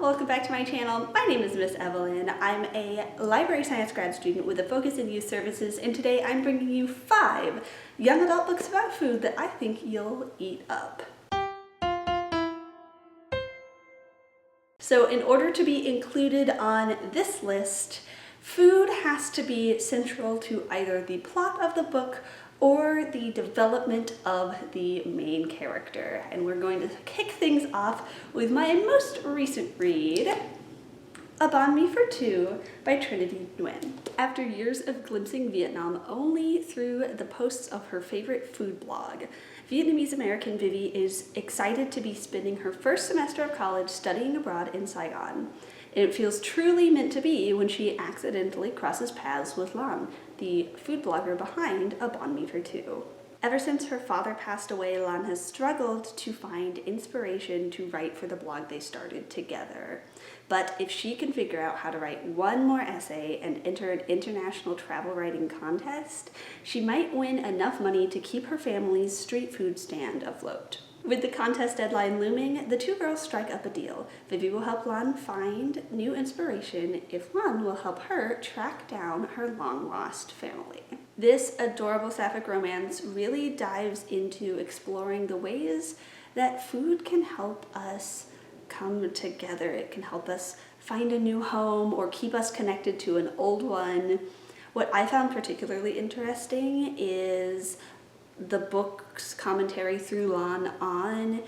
welcome back to my channel. My name is Miss Evelyn. I'm a library science grad student with a focus in youth services, and today I'm bringing you 5 young adult books about food that I think you'll eat up. So in order to be included on this list, food has to be central to either the plot of the book or the development of the main character. And we're going to kick things off with my most recent read, A Banh Mi for Two by Trinity Nguyen. After years of glimpsing Vietnam only through the posts of her favorite food blog, Vietnamese-American Vivi is excited to be spending her first semester of college studying abroad in Saigon. And it feels truly meant to be when she accidentally crosses paths with Lan, the food blogger behind A Banh Mi for Two. Ever since her father passed away, Lan has struggled to find inspiration to write for the blog they started together. But if she can figure out how to write one more essay and enter an international travel writing contest, she might win enough money to keep her family's street food stand afloat. With the contest deadline looming, the two girls strike up a deal. Vivi will help Lan find new inspiration if Lan will help her track down her long-lost family. This adorable sapphic romance really dives into exploring the ways that food can help us come together. It can help us find a new home or keep us connected to an old one. What I found particularly interesting is the book's commentary through Lan on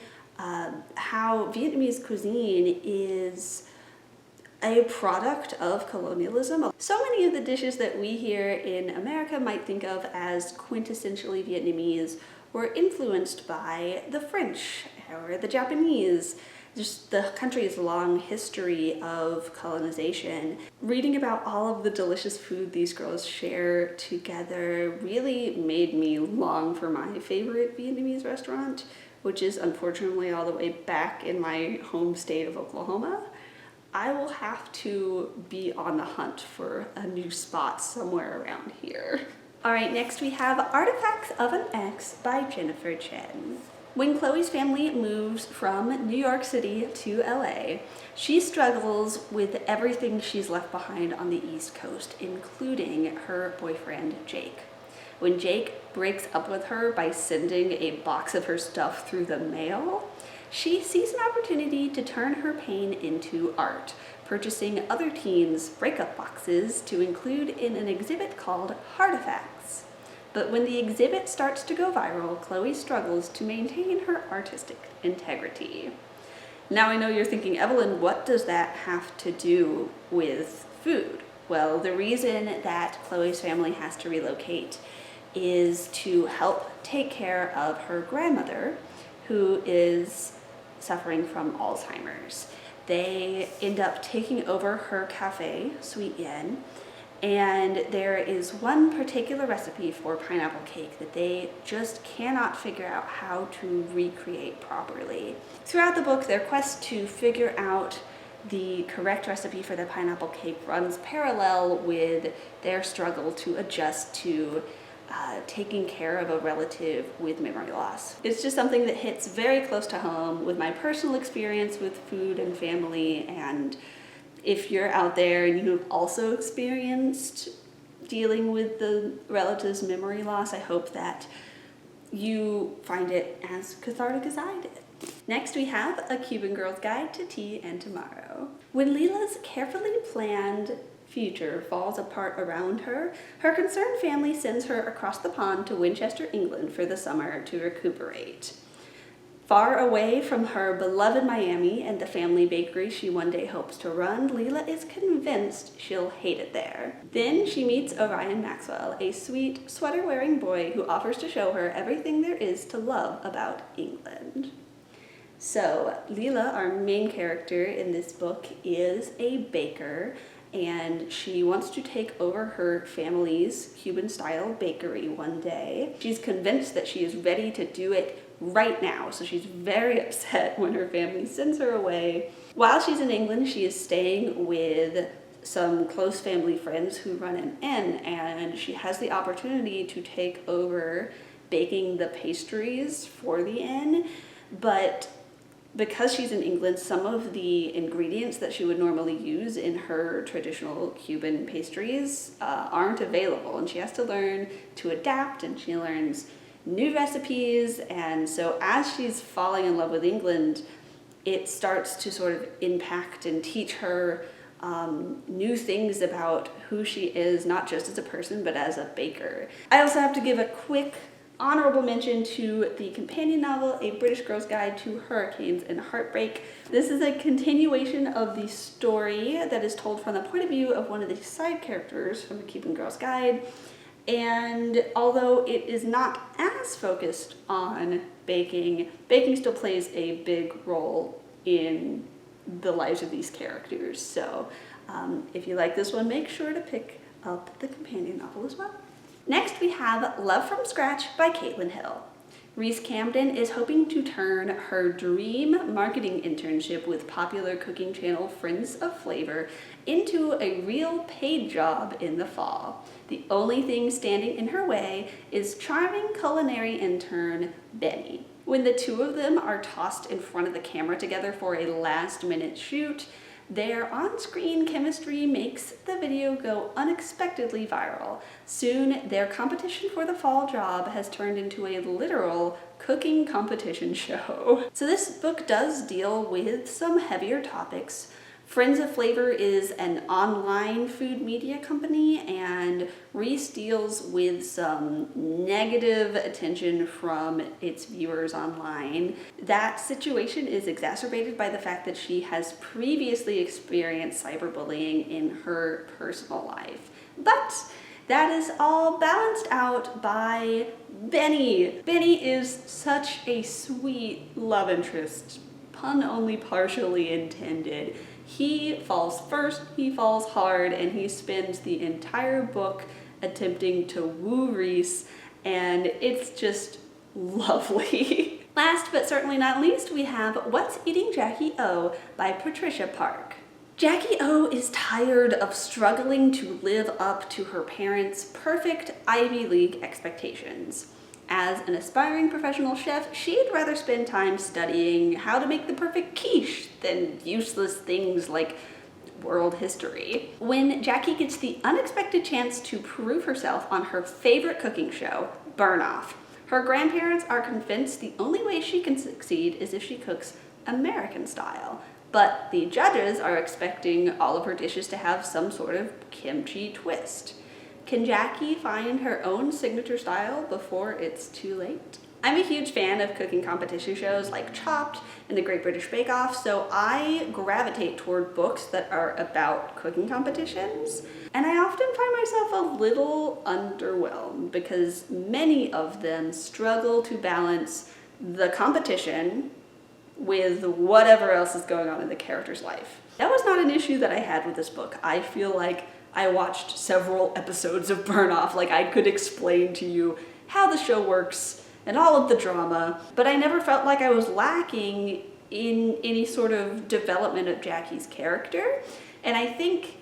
how Vietnamese cuisine is a product of colonialism. So many of the dishes that we here in America might think of as quintessentially Vietnamese were influenced by the French or the Japanese. Just the country's long history of colonization. Reading about all of the delicious food these girls share together really made me long for my favorite Vietnamese restaurant, which is unfortunately all the way back in my home state of Oklahoma. I will have to be on the hunt for a new spot somewhere around here. All right, next we have Artifacts of an Ex by Jennifer Chen. When Chloe's family moves from New York City to LA, she struggles with everything she's left behind on the East Coast, including her boyfriend, Jake. When Jake breaks up with her by sending a box of her stuff through the mail, she sees an opportunity to turn her pain into art, purchasing other teens' breakup boxes to include in an exhibit called Heartifacts. But when the exhibit starts to go viral, Chloe struggles to maintain her artistic integrity. Now I know you're thinking, Evelyn, what does that have to do with food? Well, the reason that Chloe's family has to relocate is to help take care of her grandmother, who is suffering from Alzheimer's. They end up taking over her cafe, Sweet Yen, and there is one particular recipe for pineapple cake that they just cannot figure out how to recreate properly. Throughout the book, their quest to figure out the correct recipe for the pineapple cake runs parallel with their struggle to adjust to taking care of a relative with memory loss. It's just something that hits very close to home with my personal experience with food and family, and if you're out there and you've also experienced dealing with the relative's memory loss, I hope that you find it as cathartic as I did. Next we have A Cuban Girl's Guide to Tea and Tomorrow. When Leela's carefully planned future falls apart around her, her concerned family sends her across the pond to Winchester, England for the summer to recuperate. Far away from her beloved Miami and the family bakery she one day hopes to run, Leela is convinced she'll hate it there. Then she meets Orion Maxwell, a sweet, sweater-wearing boy who offers to show her everything there is to love about England. So, Leela, our main character in this book, is a baker, and she wants to take over her family's Cuban-style bakery one day. She's convinced that she is ready to do it right now, so she's very upset when her family sends her away. While she's in England, she is staying with some close family friends who run an inn, and she has the opportunity to take over baking the pastries for the inn, but because she's in England, some of the ingredients that she would normally use in her traditional Cuban pastries aren't available, and she has to learn to adapt, and she learns new recipes. And so as she's falling in love with England, it starts to sort of impact and teach her new things about who she is, not just as a person, but as a baker. I also have to give a quick honorable mention to the companion novel, A British Girl's Guide to Hurricanes and Heartbreak. This is a continuation of the story that is told from the point of view of one of the side characters from the Cuban Girl's Guide. And although it is not as focused on baking, baking still plays a big role in the lives of these characters. So if you like this one, make sure to pick up the companion novel as well. Next, we have Love from Scratch by Caitlin Hill. Reese Camden is hoping to turn her dream marketing internship with popular cooking channel Friends of Flavor into a real paid job in the fall. The only thing standing in her way is charming culinary intern Benny. When the two of them are tossed in front of the camera together for a last-minute shoot, their on-screen chemistry makes the video go unexpectedly viral. Soon, their competition for the fall job has turned into a literal cooking competition show. So this book does deal with some heavier topics. Friends of Flavor is an online food media company, and Reese deals with some negative attention from its viewers online. That situation is exacerbated by the fact that she has previously experienced cyberbullying in her personal life. But that is all balanced out by Benny. Benny is such a sweet love interest, pun only partially intended. He falls first, he falls hard, and he spends the entire book attempting to woo Reese, and it's just lovely. Last but certainly not least, we have What's Eating Jackie O by Patricia Park. Jackie O is tired of struggling to live up to her parents' perfect Ivy League expectations. As an aspiring professional chef, she'd rather spend time studying how to make the perfect quiche than useless things like world history. When Jackie gets the unexpected chance to prove herself on her favorite cooking show, Burn Off, her grandparents are convinced the only way she can succeed is if she cooks American style. But the judges are expecting all of her dishes to have some sort of kimchi twist. Can Jackie find her own signature style before it's too late? I'm a huge fan of cooking competition shows like Chopped and the Great British Bake Off, so I gravitate toward books that are about cooking competitions. And I often find myself a little underwhelmed because many of them struggle to balance the competition with whatever else is going on in the character's life. That was not an issue that I had with this book. I feel like I watched several episodes of Burn Off, like I could explain to you how the show works and all of the drama, but I never felt like I was lacking in any sort of development of Jackie's character. And I think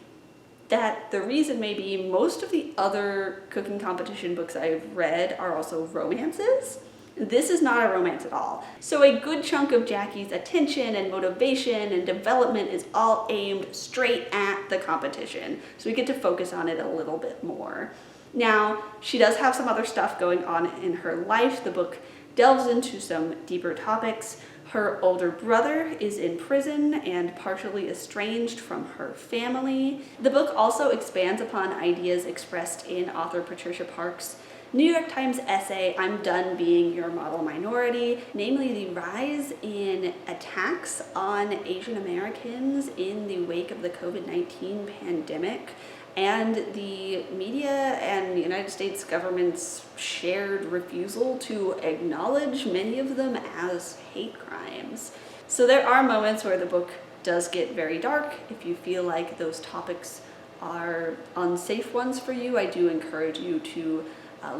that the reason may be most of the other cooking competition books I've read are also romances. This is not a romance at all. So a good chunk of Jackie's attention and motivation and development is all aimed straight at the competition. So we get to focus on it a little bit more. Now, she does have some other stuff going on in her life. The book delves into some deeper topics. Her older brother is in prison and partially estranged from her family. The book also expands upon ideas expressed in author Patricia Park's New York Times essay, I'm Done Being Your Model Minority, namely the rise in attacks on Asian Americans in the wake of the COVID-19 pandemic, and the media and the United States government's shared refusal to acknowledge many of them as hate crimes. So there are moments where the book does get very dark. If you feel like those topics are unsafe ones for you, I do encourage you to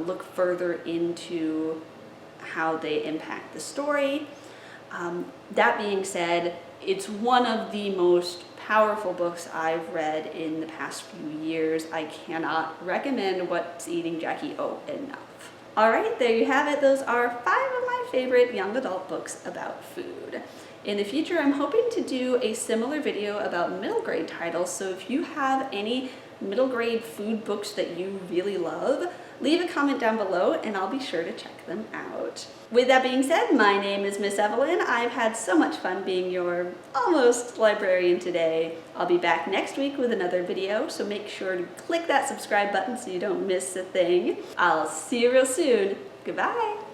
look further into how they impact the story. That being said, it's one of the most powerful books I've read in the past few years. I cannot recommend What's Eating Jackie O enough. All right, there you have it. Those are 5 of my favorite young adult books about food. In the future, I'm hoping to do a similar video about middle grade titles, so if you have any middle grade food books that you really love, leave a comment down below and I'll be sure to check them out. With that being said, my name is Miss Evelyn. I've had so much fun being your almost librarian today. I'll be back next week with another video, so make sure to click that subscribe button so you don't miss a thing. I'll see you real soon. Goodbye.